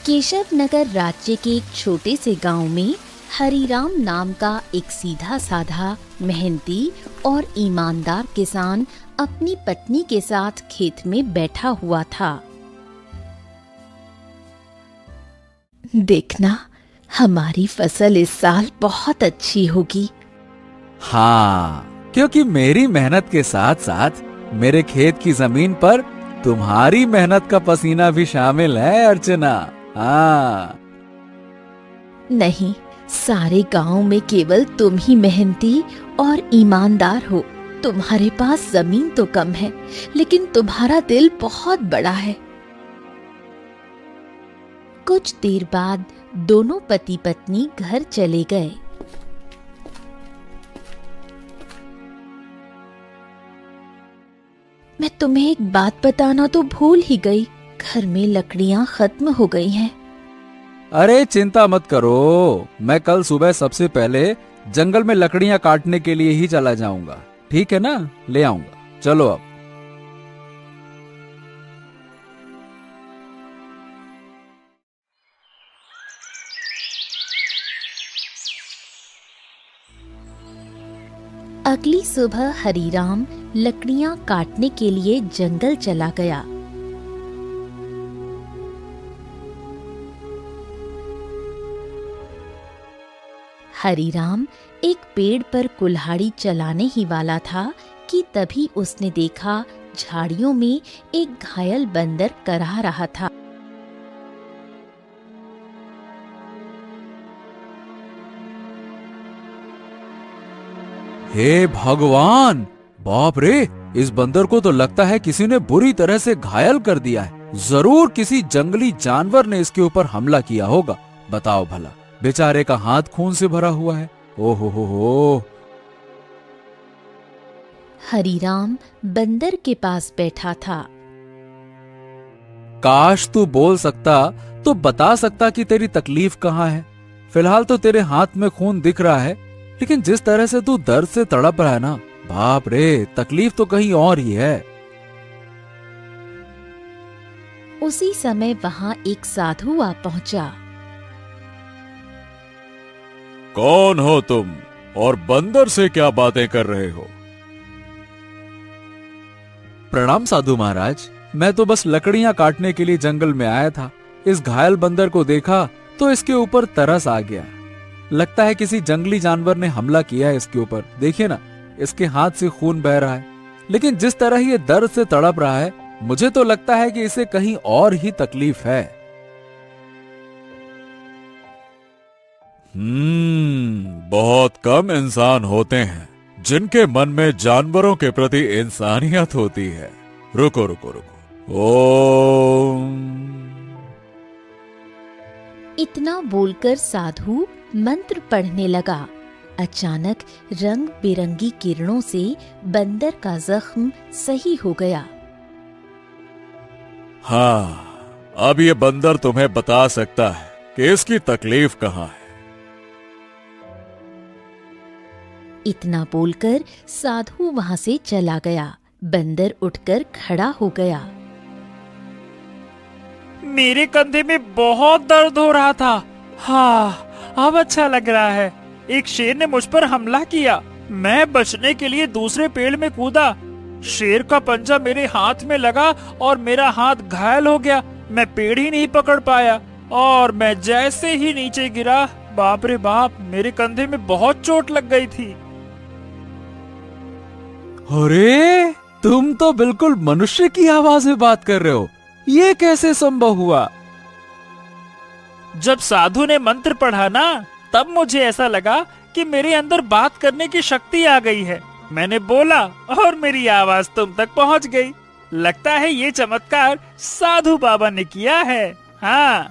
केशव नगर राज्य के एक छोटे से गांव में हरिराम नाम का एक सीधा साधा, मेहनती और ईमानदार किसान अपनी पत्नी के साथ खेत में बैठा हुआ था। देखना, हमारी फसल इस साल बहुत अच्छी होगी। हाँ, क्योंकि मेरी मेहनत के साथ साथ मेरे खेत की जमीन पर तुम्हारी मेहनत का पसीना भी शामिल है अर्चना। हाँ। नहीं, सारे गांव में केवल तुम ही मेहनती और ईमानदार हो। तुम्हारे पास जमीन तो कम है, लेकिन तुम्हारा दिल बहुत बड़ा है। कुछ देर बाद दोनों पति पत्नी घर चले गए। मैं तुम्हें एक बात बताना तो भूल ही गई, घर में लकड़ियां खत्म हो गई हैं। अरे चिंता मत करो, मैं कल सुबह सबसे पहले जंगल में लकड़ियां काटने के लिए ही चला जाऊंगा। ठीक है ना, ले आऊंगा। चलो अब। अगली सुबह हरिराम लकड़ियां काटने के लिए जंगल चला गया। हरिराम एक पेड़ पर कुल्हाड़ी चलाने ही वाला था कि तभी उसने देखा झाड़ियों में एक घायल बंदर करहा रहा था। हे भगवान, बाप रे, इस बंदर को तो लगता है किसी ने बुरी तरह से घायल कर दिया है। जरूर किसी जंगली जानवर ने इसके ऊपर हमला किया होगा। बताओ भला, बेचारे का हाथ खून से भरा हुआ है। ओहो हो। हरिराम बंदर के पास बैठा था। काश तू बोल सकता तो बता सकता कि तेरी तकलीफ कहाँ है। फिलहाल तो तेरे हाथ में खून दिख रहा है, लेकिन जिस तरह से तू दर्द से तड़प रहा है ना, बाप रे, तकलीफ तो कहीं और ही है। उसी समय वहां एक साधु आ पहुंचा। कौन हो तुम और बंदर से क्या बातें कर रहे हो? प्रणाम साधु महाराज, मैं तो बस लकड़ियां काटने के लिए जंगल में आया था। इस घायल बंदर को देखा तो इसके ऊपर तरस आ गया। लगता है किसी जंगली जानवर ने हमला किया है इसके ऊपर। देखिए ना, इसके हाथ से खून बह रहा है, लेकिन जिस तरह ये दर्द से तड़प रहा है, मुझे तो लगता है कि इसे कहीं और ही तकलीफ है। बहुत कम इंसान होते हैं जिनके मन में जानवरों के प्रति इंसानियत होती है। रुको रुको रुको। ओम। इतना बोलकर साधु मंत्र पढ़ने लगा। अचानक रंग बिरंगी किरणों से बंदर का जख्म सही हो गया। हाँ, अब ये बंदर तुम्हें बता सकता है कि इसकी तकलीफ कहाँ है। इतना बोलकर साधु वहां से चला गया। बंदर उठकर खड़ा हो गया। मेरे कंधे में बहुत दर्द हो रहा था। हाँ, अब अच्छा लग रहा है। एक शेर ने मुझ पर हमला किया। मैं बचने के लिए दूसरे पेड़ में कूदा। शेर का पंजा मेरे हाथ में लगा और मेरा हाथ घायल हो गया। मैं पेड़ ही नहीं पकड़ पाया और मैं जैसे ही नीचे गिरा, बाप रे बाप, मेरे कंधे में बहुत चोट लग गई थी। अरे, तुम तो बिल्कुल मनुष्य की आवाज में बात कर रहे हो। ये कैसे संभव हुआ? जब साधु ने मंत्र पढ़ा ना, तब मुझे ऐसा लगा कि मेरे अंदर बात करने की शक्ति आ गई है। मैंने बोला और मेरी आवाज तुम तक पहुंच गई। लगता है ये चमत्कार साधु बाबा ने किया है। हाँ।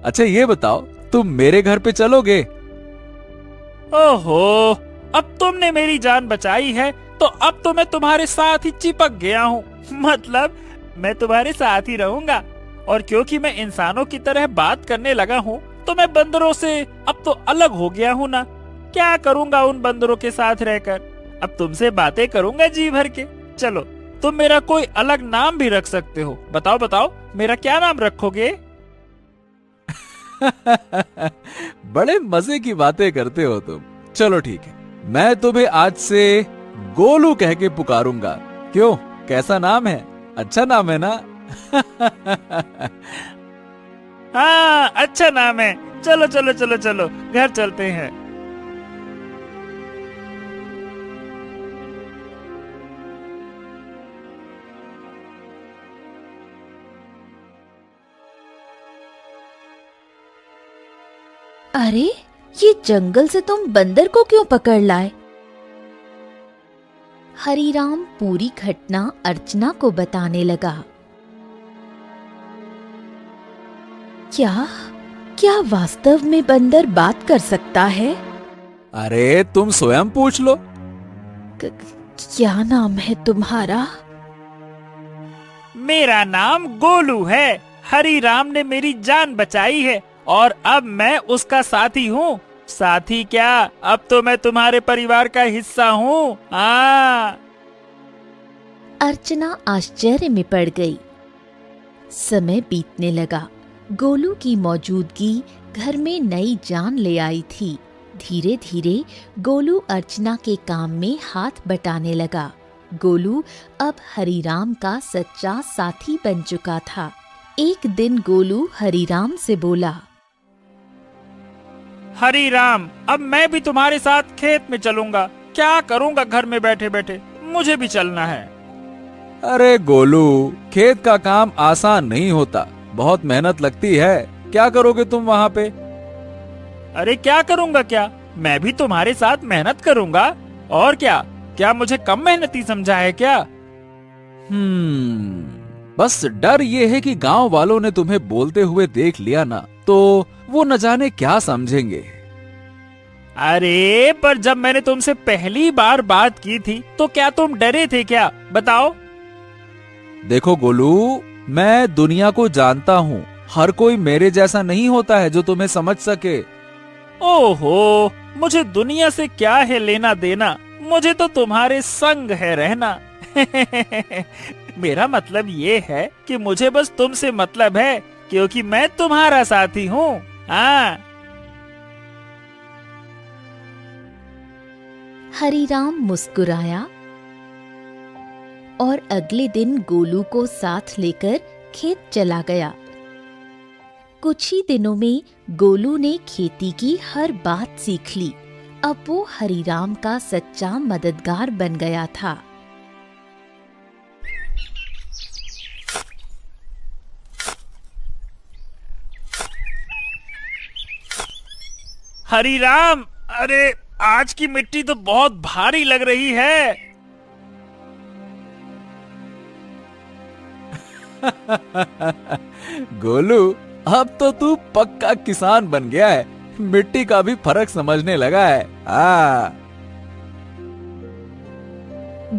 अच्छा ये बताओ, तुम मेरे घर पे चलोगे? ओहो, अब तुमने मेरी जान बचाई है तो अब तो मैं तुम्हारे साथ ही चिपक गया हूँ। मतलब मैं तुम्हारे साथ ही रहूंगा। और क्योंकि मैं इंसानों की तरह बात करने लगा हूँ, तो मैं बंदरों से अब तो अलग हो गया हूँ ना। क्या करूँगा उन बंदरों के साथ रहकर? अब तुमसे बातें करूँगा जी भर के। चलो तुम मेरा कोई अलग नाम भी रख सकते हो। बताओ बताओ, मेरा क्या नाम रखोगे? बड़े मजे की बातें करते हो तुम। चलो ठीक है, मैं तुम्हें आज से गोलू कह के पुकारूंगा। क्यों, कैसा नाम है? अच्छा नाम है ना? हाँ, अच्छा नाम है। चलो चलो चलो चलो, घर चलते हैं। अरे, ये जंगल से तुम बंदर को क्यों पकड़ लाए? हरीराम पूरी घटना अर्चना को बताने लगा। क्या क्या वास्तव में बंदर बात कर सकता है? अरे तुम स्वयं पूछ लो। क्या नाम है तुम्हारा? मेरा नाम गोलू है। हरीराम ने मेरी जान बचाई है और अब मैं उसका साथी हूँ। साथी क्या, अब तो मैं तुम्हारे परिवार का हिस्सा हूँ। हाँ। अर्चना आश्चर्य में पड़ गई। समय बीतने लगा। गोलू की मौजूदगी घर में नई जान ले आई थी। धीरे धीरे गोलू अर्चना के काम में हाथ बटाने लगा। गोलू अब हरीराम का सच्चा साथी बन चुका था। एक दिन गोलू हरीराम से बोला, हरीराम, अब मैं भी तुम्हारे साथ खेत में चलूंगा। क्या करूंगा घर में बैठे बैठे, मुझे भी चलना है। अरे गोलू, खेत का काम आसान नहीं होता, बहुत मेहनत लगती है। क्या करोगे तुम वहाँ पे? अरे क्या करूंगा क्या, मैं भी तुम्हारे साथ मेहनत करूंगा। और क्या, क्या मुझे कम मेहनती समझा है क्या? बस डर ये है कि गांव वालों ने तुम्हें बोलते हुए देख लिया ना, तो वो न जाने क्या समझेंगे। अरे पर जब मैंने तुमसे पहली बार बात की थी तो क्या तुम डरे थे क्या? बताओ। देखो गोलू, मैं दुनिया को जानता हूँ। हर कोई मेरे जैसा नहीं होता है जो तुम्हें समझ सके। ओहो, मुझे दुनिया से क्या है लेना देना, मुझे तो तुम्हारे संग है रहना। मेरा मतलब ये है कि मुझे बस तुमसे मतलब है, क्योंकि मैं तुम्हारा साथी हूँ। हाँ। हरीराम मुस्कुराया और अगले दिन गोलू को साथ लेकर खेत चला गया। कुछ ही दिनों में गोलू ने खेती की हर बात सीख ली। अब वो हरीराम का सच्चा मददगार बन गया था। हरीराम, अरे आज की मिट्टी तो बहुत भारी लग रही है। गोलू, अब तो तू पक्का किसान बन गया है। मिट्टी का भी फर्क समझने लगा है।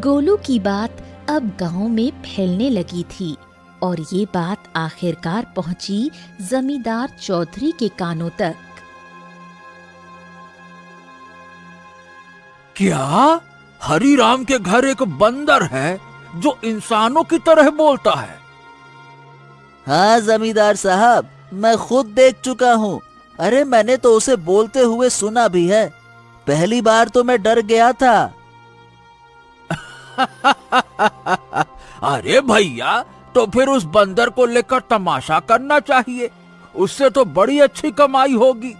गोलू की बात अब गांव में फैलने लगी थी और ये बात आखिरकार पहुंची जमींदार चौधरी के कानों तक। क्या हरीराम के घर एक बंदर है जो इंसानों की तरह बोलता है? हाँ जमींदार साहब, मैं खुद देख चुका हूँ। अरे मैंने तो उसे बोलते हुए सुना भी है। पहली बार तो मैं डर गया था। अरे भैया, तो फिर उस बंदर को लेकर तमाशा करना चाहिए, उससे तो बड़ी अच्छी कमाई होगी।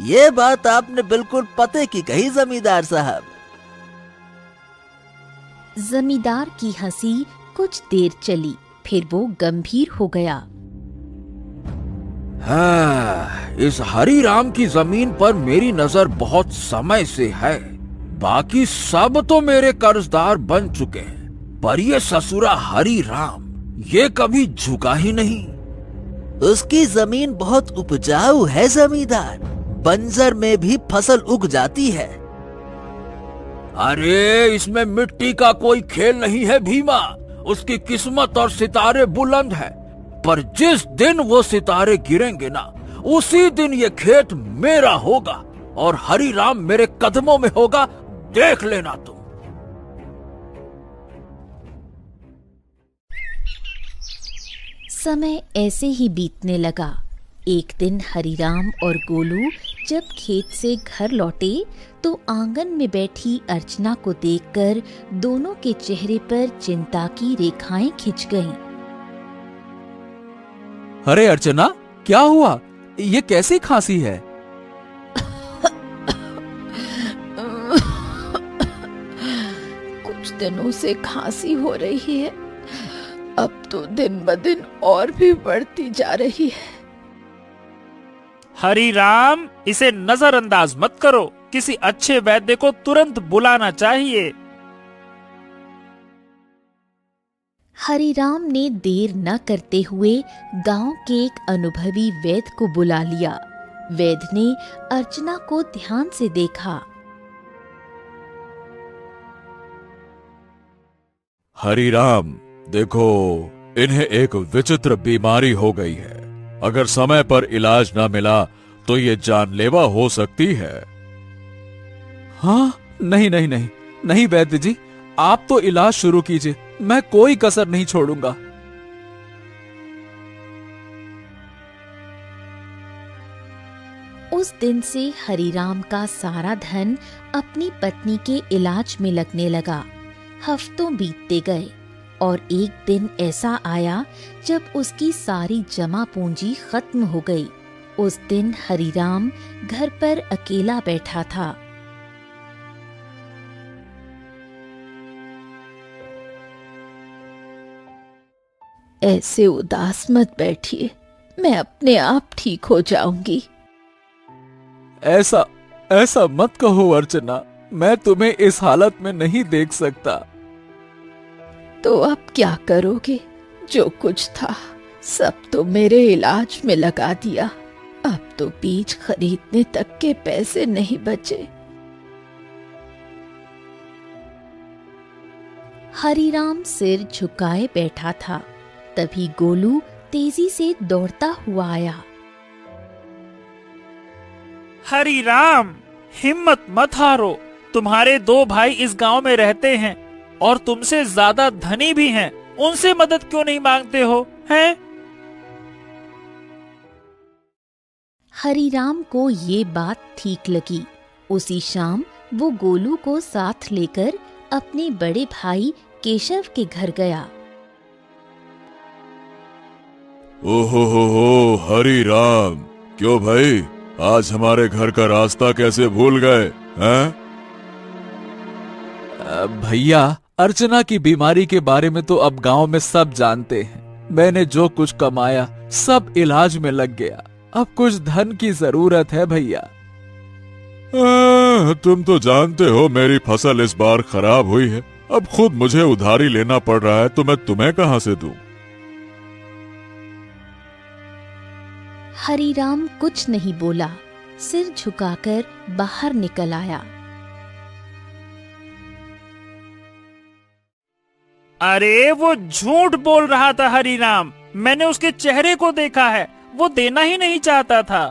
ये बात आपने बिल्कुल पते की कही जमींदार साहब। जमींदार की हंसी कुछ देर चली, फिर वो गंभीर हो गया। हाँ, इस हरीराम की जमीन पर मेरी नजर बहुत समय से है। बाकी सब तो मेरे कर्जदार बन चुके हैं, पर ये ससुरा हरीराम ये कभी झुका ही नहीं। उसकी जमीन बहुत उपजाऊ है जमींदार, बंजर में भी फसल उग जाती है। अरे इसमें मिट्टी का कोई खेल नहीं है भीमा। उसकी किस्मत और सितारे बुलंद है, पर जिस दिन वो सितारे गिरेंगे ना, उसी दिन ये खेत मेरा होगा और हरीराम मेरे कदमों में होगा, देख लेना तुम। समय ऐसे ही बीतने लगा। एक दिन हरिराम और गोलू जब खेत से घर लौटे तो आंगन में बैठी अर्चना को देखकर दोनों के चेहरे पर चिंता की रेखाएं खिंच गईं। अरे अर्चना, क्या हुआ? ये कैसी खांसी है? कुछ दिनों से खांसी हो रही है, अब तो दिन ब दिन और भी बढ़ती जा रही है। हरिराम, इसे नजरअंदाज मत करो, किसी अच्छे वैद्य को तुरंत बुलाना चाहिए। हरिराम ने देर न करते हुए गांव के एक अनुभवी वैद्य को बुला लिया। वैद्य ने अर्चना को ध्यान से देखा। हरिराम, देखो, इन्हें एक विचित्र बीमारी हो गई है। अगर समय पर इलाज न मिला तो ये जानलेवा हो सकती है। हाँ, नहीं नहीं नहीं नहीं वैद्य जी, आप तो इलाज शुरू कीजिए, मैं कोई कसर नहीं छोड़ूंगा। उस दिन से हरिराम का सारा धन अपनी पत्नी के इलाज में लगने लगा। हफ्तों बीतते गए और एक दिन ऐसा आया जब उसकी सारी जमा पूंजी खत्म हो गई। उस दिन हरिराम घर पर अकेला बैठा था। ऐसे उदास मत बैठिए, मैं अपने आप ठीक हो जाऊंगी। ऐसा ऐसा मत कहो अर्चना, मैं तुम्हें इस हालत में नहीं देख सकता। तो अब क्या करोगे? जो कुछ था सब तो मेरे इलाज में लगा दिया। अब तो बीज खरीदने तक के पैसे नहीं बचे। हरिराम सिर झुकाए बैठा था। तभी गोलू तेजी से दौड़ता हुआ आया। हरिराम, हिम्मत मत हारो, तुम्हारे दो भाई इस गांव में रहते हैं और तुमसे ज्यादा धनी भी हैं। उनसे मदद क्यों नहीं मांगते हो, हैं? हरिराम को ये बात ठीक लगी। उसी शाम वो गोलू को साथ लेकर अपने बड़े भाई केशव के घर गया। ओहो, हरिराम, क्यों भाई, आज हमारे घर का रास्ता कैसे भूल गए हैं? भैया, अर्चना की बीमारी के बारे में तो अब गांव में सब जानते हैं। मैंने जो कुछ कमाया सब इलाज में लग गया। अब कुछ धन की जरूरत है भैया। तुम तो जानते हो मेरी फसल इस बार खराब हुई है। अब खुद मुझे उधारी लेना पड़ रहा है तो मैं तुम्हें कहां से दूं? हरिराम कुछ नहीं बोला, सिर झुकाकर बाहर निकल आया। अरे वो झूठ बोल रहा था हरिराम, मैंने उसके चेहरे को देखा है, वो देना ही नहीं चाहता था।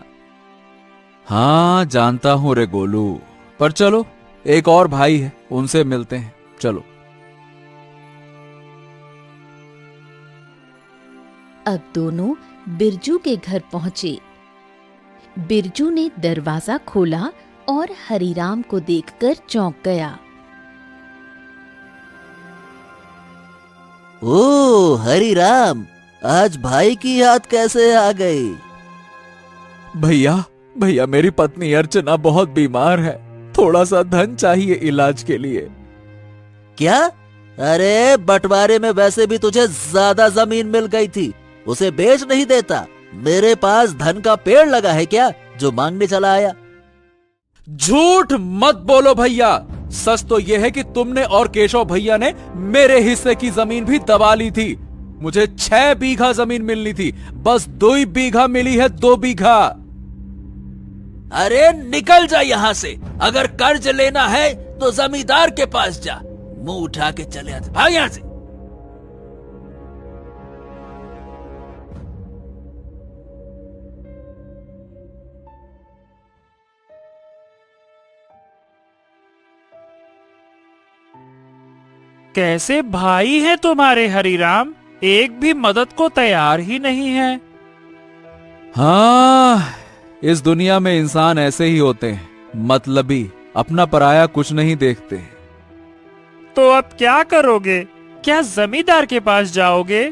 हाँ, जानता हूँ रे गोलू, पर चलो, एक और भाई है, उनसे मिलते हैं, चलो। अब दोनों बिरजू के घर पहुंचे। बिरजू ने दरवाजा खोला और हरिराम को देखकर चौंक गया। ओ हरिराम, आज भाई की याद कैसे आ गई? भैया, मेरी पत्नी अर्चना बहुत बीमार है, थोड़ा सा धन चाहिए इलाज के लिए। क्या? अरे बंटवारे में वैसे भी तुझे ज्यादा जमीन मिल गई थी, उसे बेच नहीं देता? मेरे पास धन का पेड़ लगा है क्या जो मांगने चला आया? झूठ मत बोलो भैया, सच तो यह है कि तुमने और केशव भैया ने मेरे हिस्से की जमीन भी दबा ली थी। मुझे 6 बीघा जमीन मिलनी थी, बस 2 बीघा मिली है, 2 बीघा। अरे निकल जा यहाँ से, अगर कर्ज लेना है तो जमींदार के पास जा, मुंह उठा के चले आते, भाग यहाँ से। कैसे भाई हैं तुम्हारे हरिराम? एक भी मदद को तैयार ही नहीं है। हाँ, इस दुनिया में इंसान ऐसे ही होते हैं, मतलबी, अपना पराया कुछ नहीं देखते। तो अब क्या करोगे? क्या जमींदार के पास जाओगे?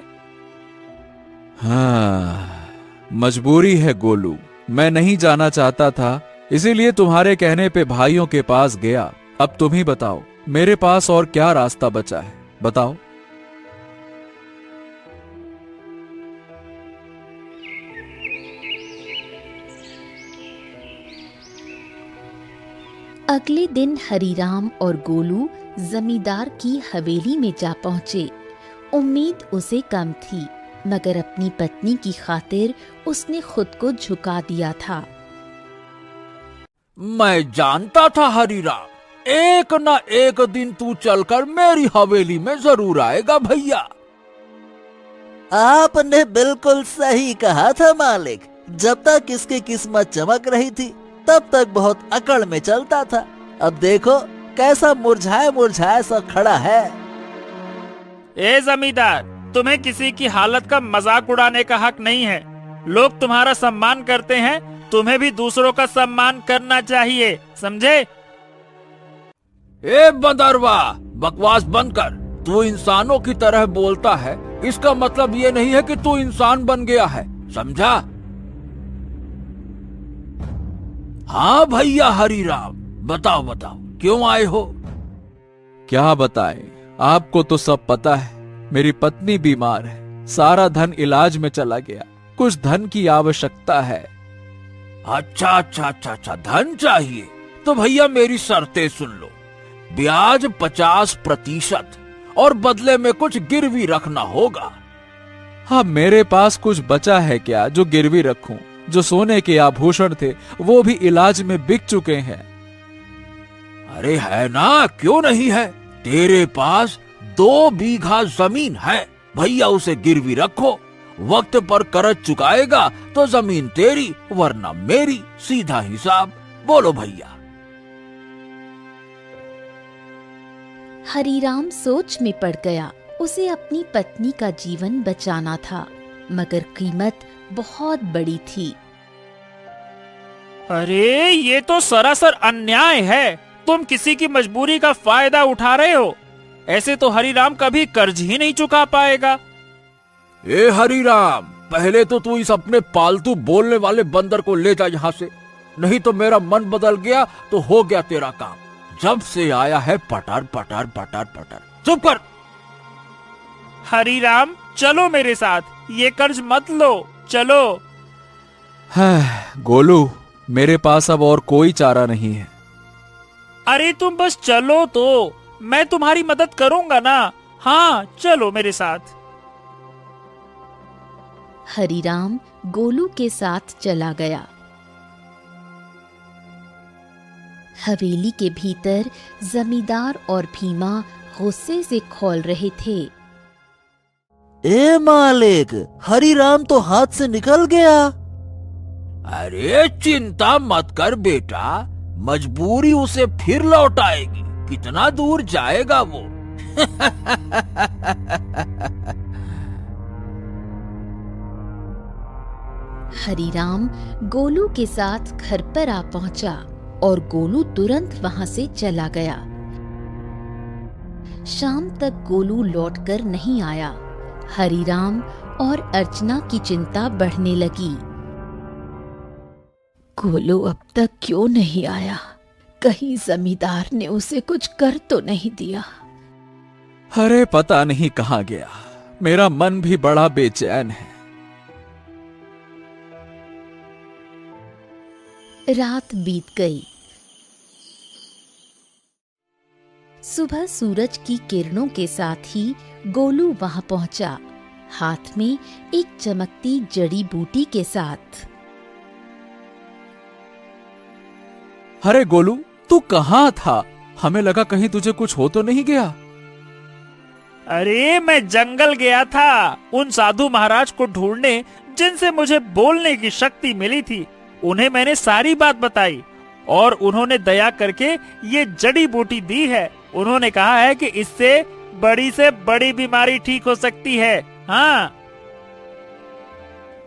हाँ, मजबूरी है गोलू। मैं नहीं जाना चाहता था, इसीलिए तुम्हारे कहने पे भाइयों के पास गया। अब तुम ही बताओ, मेरे पास और क्या रास्ता बचा है, बताओ। अगले दिन हरीराम और गोलू जमींदार की हवेली में जा पहुंचे। उम्मीद उसे कम थी, मगर अपनी पत्नी की खातिर उसने खुद को झुका दिया था। मैं जानता था हरीराम, एक न एक दिन तू चलकर मेरी हवेली में जरूर आएगा भैया। आपने बिल्कुल सही कहा था मालिक। जब तक इसकी किस्मत चमक रही थी तब तक बहुत अकड़ में चलता था। अब देखो कैसा मुरझाया मुरझाया सा खड़ा है। ए जमींदार, तुम्हें किसी की हालत का मजाक उड़ाने का हक नहीं है। लोग तुम्हारा सम्मान करते हैं, तुम्हें भी दूसरों का सम्मान करना चाहिए, समझे? ए बंदरवा, बकवास बंद कर। तू इंसानों की तरह बोलता है, इसका मतलब ये नहीं है कि तू इंसान बन गया है, समझा? हाँ भैया हरीराम, बताओ बताओ क्यों आए हो? क्या बताएं, आपको तो सब पता है। मेरी पत्नी बीमार है, सारा धन इलाज में चला गया, कुछ धन की आवश्यकता है। अच्छा अच्छा अच्छा अच्छा, धन चाहिए तो भैया मेरी शर्तें सुन लो। ब्याज 50% और बदले में कुछ गिरवी रखना होगा। हाँ, मेरे पास कुछ बचा है क्या जो गिरवी रखूं? जो सोने के आभूषण थे वो भी इलाज में बिक चुके हैं। अरे है ना, क्यों नहीं है? तेरे पास 2 बीघा जमीन है, भैया उसे गिरवी रखो। वक्त पर कर्ज चुकाएगा तो जमीन तेरी वरना मेरी, सीधा हिसाब। बोलो भैया। हरीराम सोच में पड़ गया। उसे अपनी पत्नी का जीवन बचाना था, मगर कीमत बहुत बड़ी थी। अरे ये तो सरासर अन्याय है। तुम किसी की मजबूरी का फायदा उठा रहे हो। ऐसे तो हरीराम कभी कर्ज ही नहीं चुका पाएगा। ए हरीराम, पहले तो तू इस अपने पालतू बोलने वाले बंदर को ले जा यहाँ से, नहीं तो मेरा मन बदल गया तो हो गया तेरा काम। जब से आया है पटर पटर पटर पटर। चुप कर। हरीराम, चलो मेरे साथ, ये कर्ज मत लो, चलो। हाँ, गोलू, मेरे पास अब और कोई चारा नहीं है। अरे तुम बस चलो तो, मैं तुम्हारी मदद करूंगा ना। हाँ, चलो मेरे साथ। हरीराम गोलू के साथ चला गया। हवेली के भीतर जमींदार और भीमा गुस्से से खौल रहे थे। ए मालिक, हरीराम तो हाथ से निकल गया। अरे चिंता मत कर बेटा, मजबूरी उसे फिर लौट आएगी। कितना दूर जाएगा वो? हरीराम गोलू के साथ घर पर आ पहुंचा और गोलू तुरंत वहां से चला गया। शाम तक गोलू लौटकर नहीं आया। हरीराम और अर्चना की चिंता बढ़ने लगी। गोलू अब तक क्यों नहीं आया? कहीं जमींदार ने उसे कुछ कर तो नहीं दिया? अरे पता नहीं कहाँ गया। मेरा मन भी बड़ा बेचैन है। रात बीत गई। सुबह सूरज की किरणों के साथ ही गोलू वहां पहुंचा, हाथ में एक चमकती जड़ी बूटी के साथ। अरे गोलू, तू कहाँ था? हमें लगा कहीं तुझे कुछ हो तो नहीं गया। अरे मैं जंगल गया था उन साधु महाराज को ढूंढने जिनसे मुझे बोलने की शक्ति मिली थी। उन्हें मैंने सारी बात बताई और उन्होंने दया करके ये जड़ी बूटी दी है। उन्होंने कहा है कि इससे बड़ी से बड़ी बीमारी ठीक हो सकती है। हाँ।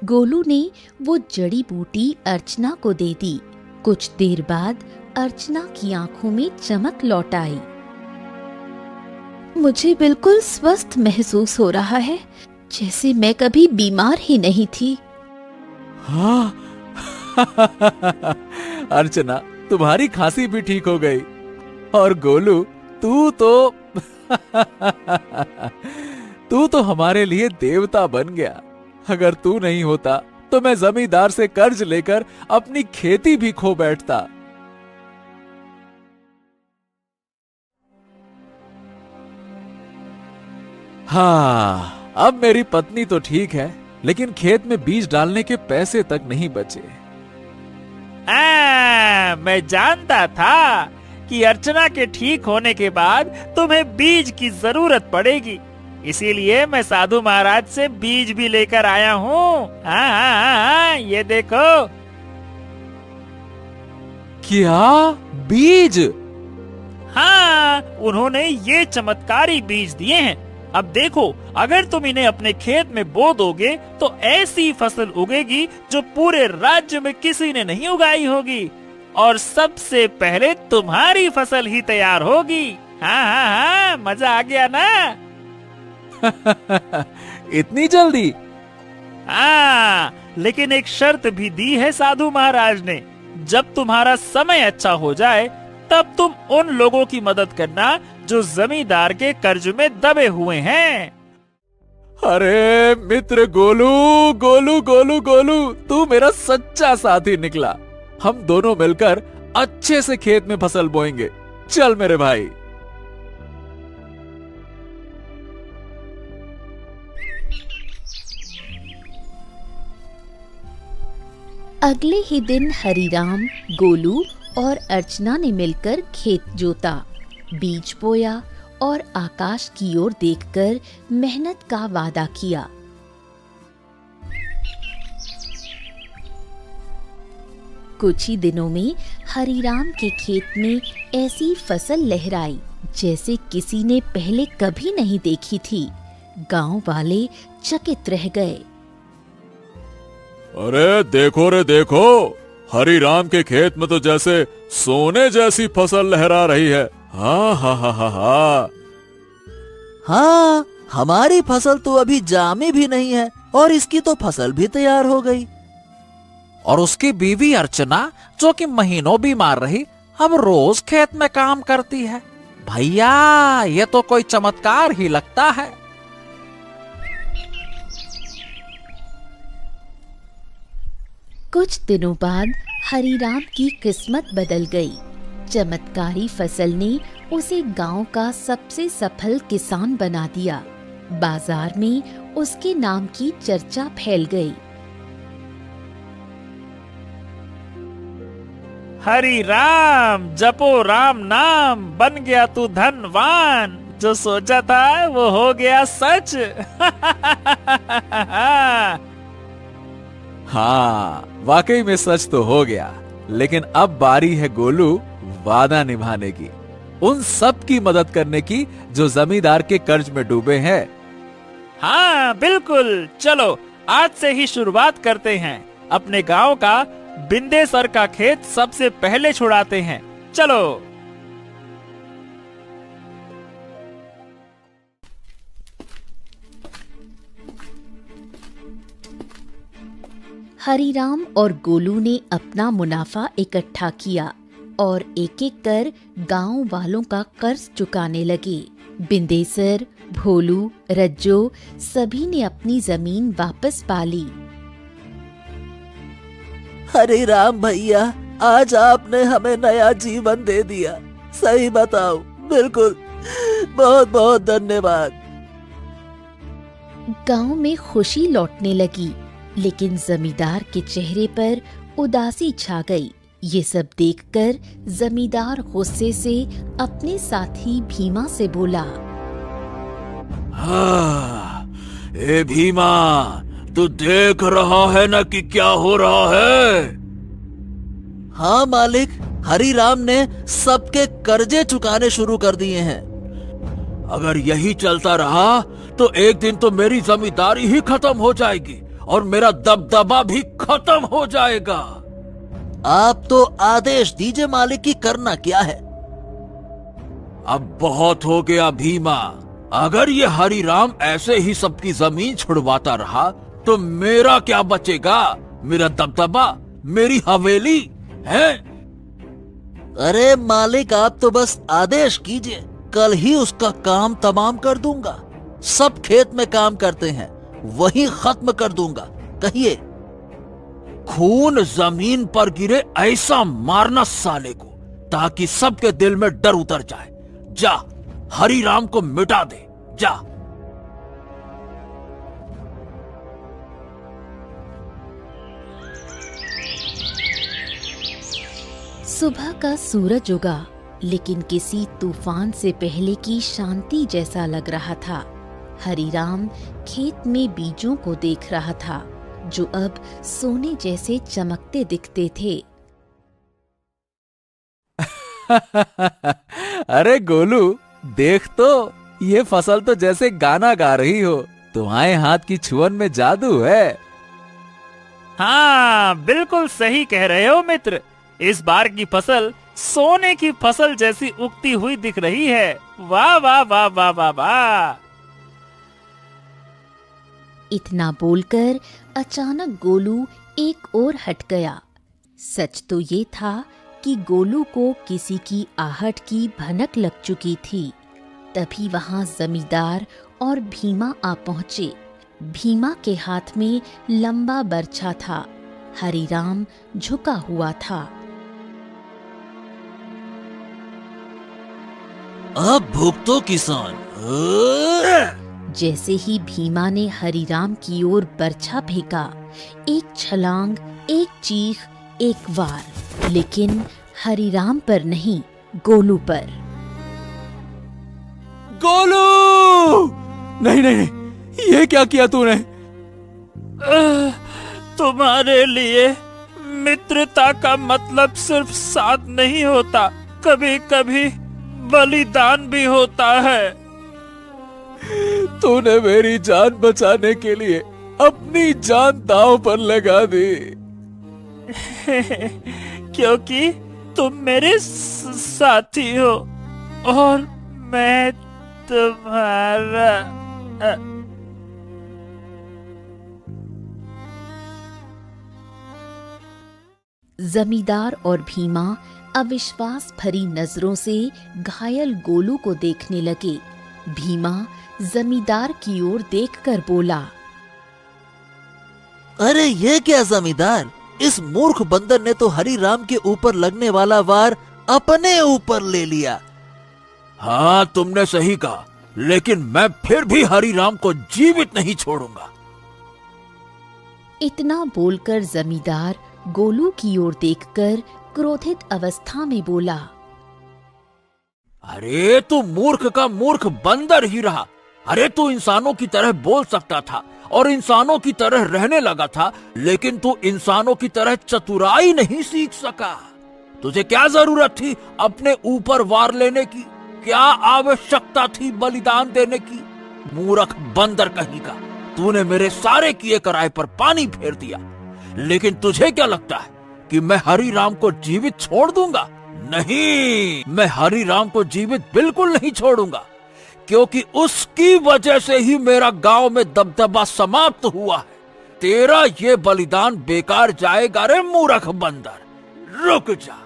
गोलू ने वो जड़ी बूटी अर्चना को दे दी। कुछ देर बाद अर्चना की आंखों में चमक लौट आई। मुझे बिल्कुल स्वस्थ महसूस हो रहा है, जैसे मैं कभी बीमार ही नहीं थी। हाँ अर्चना, तुम्हारी खांसी भी ठीक हो गई। और गोलू, तू तो हमारे लिए देवता बन गया। अगर तू नहीं होता तो मैं जमींदार से कर्ज लेकर अपनी खेती भी खो बैठता। हाँ, अब मेरी पत्नी तो ठीक है, लेकिन खेत में बीज डालने के पैसे तक नहीं बचे। मैं जानता था कि अर्चना के ठीक होने के बाद तुम्हें बीज की जरूरत पड़ेगी, इसीलिए मैं साधु महाराज से बीज भी लेकर आया हूँ। हाँ, ये देखो। क्या बीज? हाँ, उन्होंने ये चमत्कारी बीज दिए हैं। अब देखो, अगर तुम इन्हें अपने खेत में बो दोगे तो ऐसी फसल उगेगी जो पूरे राज्य में किसी ने नहीं उगाई होगी, और सबसे पहले तुम्हारी फसल ही तैयार होगी। हाँ, मजा आ गया ना? इतनी जल्दी? हाँ, लेकिन एक शर्त भी दी है साधु महाराज ने। जब तुम्हारा समय अच्छा हो जाए तब तुम उन लोगों की मदद करना जो जमींदार के कर्ज में दबे हुए हैं। अरे मित्र गोलू, गोलू गोलू गोलू, तू मेरा सच्चा साथी निकला। हम दोनों मिलकर अच्छे से खेत में फसल बोएंगे। चल मेरे भाई। अगले ही दिन हरिराम, गोलू और अर्चना ने मिलकर खेत जोता, बीज बोया और आकाश की ओर देखकर मेहनत का वादा किया। कुछ ही दिनों में हरिराम के खेत में ऐसी फसल लहराई जैसे किसी ने पहले कभी नहीं देखी थी। गांव वाले चकित रह गए। अरे देखो रे देखो, हरिराम के खेत में तो जैसे सोने जैसी फसल लहरा रही है। हाँ हाँ हाँ हाँ हाँ। हाँ, हमारी फसल तो अभी जामी भी नहीं है और इसकी तो फसल भी तैयार हो गई। और उसकी बीवी अर्चना, जो कि महीनों बीमार रही, अब रोज खेत में काम करती है। भैया, ये तो कोई चमत्कार ही लगता है। कुछ दिनों बाद हरिराम की किस्मत बदल गई। चमत्कारी फसल ने उसे गांव का सबसे सफल किसान बना दिया। बाजार में उसके नाम की चर्चा फैल गई। हरि राम, जपो राम नाम, बन गया तू धनवान। जो सोचा था वो हो गया सच। हाँ, वाकई में सच तो हो गया, लेकिन अब बारी है गोलू वादा निभाने की, उन सब की मदद करने की जो जमींदार के कर्ज में डूबे हैं। हाँ बिल्कुल, चलो आज से ही शुरुआत करते हैं। अपने गांव का बिंदेसर का खेत सबसे पहले छुड़ाते हैं। चलो। हरिराम और गोलू ने अपना मुनाफा इकट्ठा किया और एक एक कर गांव वालों का कर्ज चुकाने लगे। बिंदेसर, भोलू, रज्जो सभी ने अपनी जमीन वापस पा ली। हरिराम भैया, आज आपने हमें नया जीवन दे दिया। सही बताओ, बिल्कुल, बहुत बहुत धन्यवाद। गांव में खुशी लौटने लगी, लेकिन जमींदार के चेहरे पर उदासी छा गई। ये सब देखकर जमींदार गुस्से से अपने साथी भीमा से बोला, ए भीमा, तू देख रहा है ना कि क्या हो रहा है? हाँ मालिक, हरिराम ने सबके कर्जे चुकाने शुरू कर दिए हैं। अगर यही चलता रहा तो एक दिन तो मेरी जमींदारी ही खत्म हो जाएगी और मेरा दबदबा भी खत्म हो जाएगा। आप तो आदेश दीजिए मालिक की, करना क्या है? अब बहुत हो गया भीमा। अगर ये हरिराम ऐसे ही सबकी जमीन छुड़वाता रहा तो मेरा क्या बचेगा? मेरा दबदबा, मेरी हवेली है। अरे मालिक, आप तो बस आदेश कीजिए, कल ही उसका काम तमाम कर दूंगा। सब खेत में काम करते हैं, वही खत्म कर दूंगा। कहिए। खून जमीन पर गिरे ऐसा मारना साले को, ताकि सबके दिल में डर उतर जाए। जा, हरिराम को मिटा दे, जा। सुबह का सूरज उगा, लेकिन किसी तूफान से पहले की शांति जैसा लग रहा था। हरिराम खेत में बीजों को देख रहा था, जो अब सोने जैसे चमकते दिखते थे। अरे गोलू, देख तो, ये फसल तो जैसे गाना गा रही हो। तुम्हारे हाथ की छुअन में जादू है। हाँ, बिल्कुल सही कह रहे हो मित्र। इस बार की फसल सोने की फसल जैसी उगती हुई दिख रही है। वाह वाह वाह वाह वाह वाह। इतना बोलकर अचानक गोलू एक ओर हट गया। सच तो ये था कि गोलू को किसी की आहट की भनक लग चुकी थी। तभी वहां जमींदार और भीमा आ पहुंचे। भीमा के हाथ में लंबा बर्छा था। हरिराम झुका हुआ था। अब भुगतो किसान। जैसे ही भीमा ने हरिराम की ओर बर्छा फेंका, एक छलांग, एक चीख, एक वार, लेकिन हरिराम पर नहीं, गोलू पर। गोलू! नहीं नहीं नहीं, ये क्या किया तूने? तुम्हारे लिए मित्रता का मतलब सिर्फ साथ नहीं होता, कभी कभी बलिदान भी होता है। तूने मेरी जान बचाने के लिए अपनी जान दांव पर लगा दी। क्योंकि तुम मेरे साथी हो और मैं तुम्हारा। जमींदार और भीमा अविश्वास भरी नजरों से घायल गोलू को देखने लगे। भीमा जमींदार की ओर देखकर बोला, अरे ये क्या जमींदार, इस मूर्ख बंदर ने तो हरिराम के ऊपर लगने वाला वार अपने ऊपर ले लिया। हाँ, तुमने सही कहा, लेकिन मैं फिर भी हरिराम को जीवित नहीं छोड़ूंगा। इतना बोलकर जमींदार गोलू की ओर देखकर क्रोधित अवस्था में बोला, अरे तू मूर्ख का मूर्ख बंदर ही रहा। अरे तू इंसानों की तरह बोल सकता था और इंसानों की तरह रहने लगा था, लेकिन तू इंसानों की तरह चतुराई नहीं सीख सका। तुझे क्या जरूरत थी अपने ऊपर वार लेने की? क्या आवश्यकता थी बलिदान देने की? मूर्ख बंदर कहीं का, तूने मेरे सारे किए कराए पर पानी फेर दिया। लेकिन तुझे क्या लगता है कि मैं हरिराम को जीवित छोड़ दूंगा? नहीं, मैं हरिराम को जीवित बिल्कुल नहीं छोड़ूंगा, क्योंकि उसकी वजह से ही मेरा गांव में दबदबा समाप्त हुआ है। तेरा ये बलिदान बेकार जाएगा रे मूर्ख बंदर, रुक जा।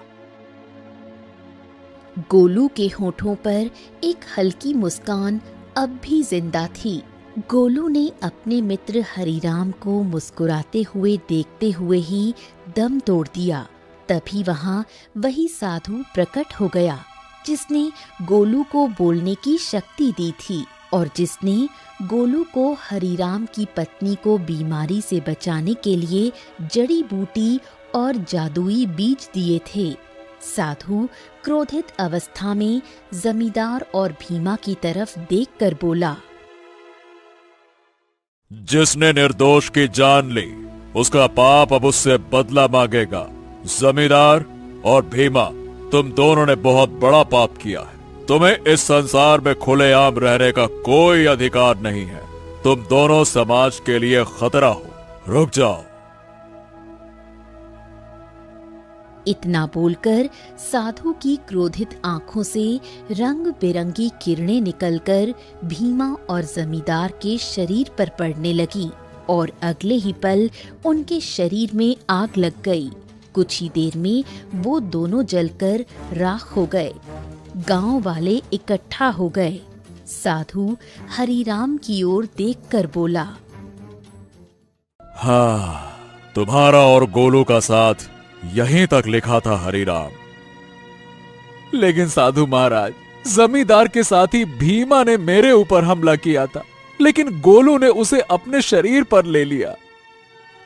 गोलू के होठों पर एक हल्की मुस्कान अब भी जिंदा थी। गोलू ने अपने मित्र हरिराम को मुस्कुराते हुए देखते हुए ही दम तोड़ दिया। तभी वहां वही साधु प्रकट हो गया, जिसने गोलू को बोलने की शक्ति दी थी और जिसने गोलू को हरिराम की पत्नी को बीमारी से बचाने के लिए जड़ी बूटी और जादुई बीज दिए थे। साधु क्रोधित अवस्था में जमींदार और भीमा की तरफ देखकर बोला, जिसने निर्दोष की जान ली, उसका पाप अब उससे बदला मांगेगा। जमींदार और भीमा, तुम दोनों ने बहुत बड़ा पाप किया है। तुम्हें इस संसार में खुलेआम रहने का कोई अधिकार नहीं है। तुम दोनों समाज के लिए खतरा हो। रुक जाओ। इतना बोलकर साधु की क्रोधित आंखों से रंग बिरंगी किरणें निकलकर भीमा और जमींदार के शरीर पर पड़ने लगी और अगले ही पल उनके शरीर में आग लग गई। कुछ ही देर में वो दोनों जलकर राख हो गए। गांव वाले इकट्ठा हो गए। साधु हरिराम की ओर देखकर बोला, हाँ, तुम्हारा और गोलू का साथ यहीं तक लिखा था हरिराम। लेकिन साधु महाराज, जमींदार के साथी भीमा ने मेरे ऊपर हमला किया था, लेकिन गोलू ने उसे अपने शरीर पर ले लिया।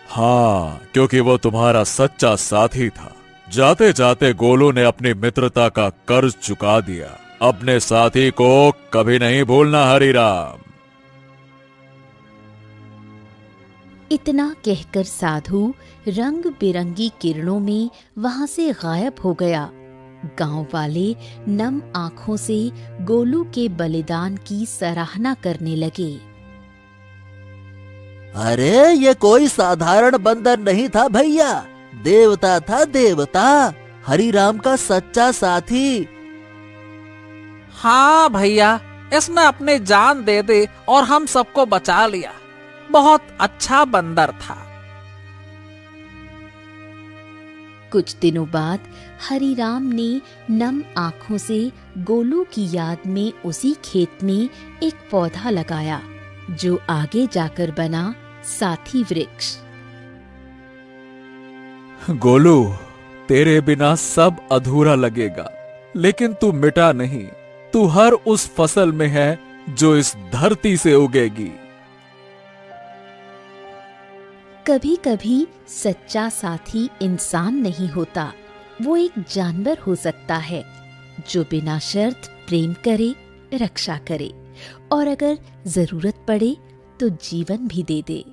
हाँ, क्योंकि वो तुम्हारा सच्चा साथी था। जाते जाते गोलू ने अपनी मित्रता का कर्ज चुका दिया। अपने साथी को कभी नहीं भूलना हरिराम। इतना कहकर साधु रंग बिरंगी किरणों में वहां से गायब हो गया। गांव वाले नम आंखों से गोलू के बलिदान की सराहना करने लगे। अरे ये कोई साधारण बंदर नहीं था भैया, देवता था देवता, हरिराम का सच्चा साथी। हाँ भैया, इसने अपनी जान दे दी और हम सबको बचा लिया। बहुत अच्छा बंदर था। कुछ दिनों बाद हरिराम ने नम आंखों से गोलू की याद में उसी खेत में एक पौधा लगाया जो आगे जाकर बना साथी वृक्ष। गोलू, तेरे बिना सब अधूरा लगेगा, लेकिन तू मिटा नहीं। तू हर उस फसल में है जो इस धरती से उगेगी। कभी कभी सच्चा साथी इंसान नहीं होता, वो एक जानवर हो सकता है जो बिना शर्त प्रेम करे, रक्षा करे और अगर जरूरत पड़े तो जीवन भी दे दे।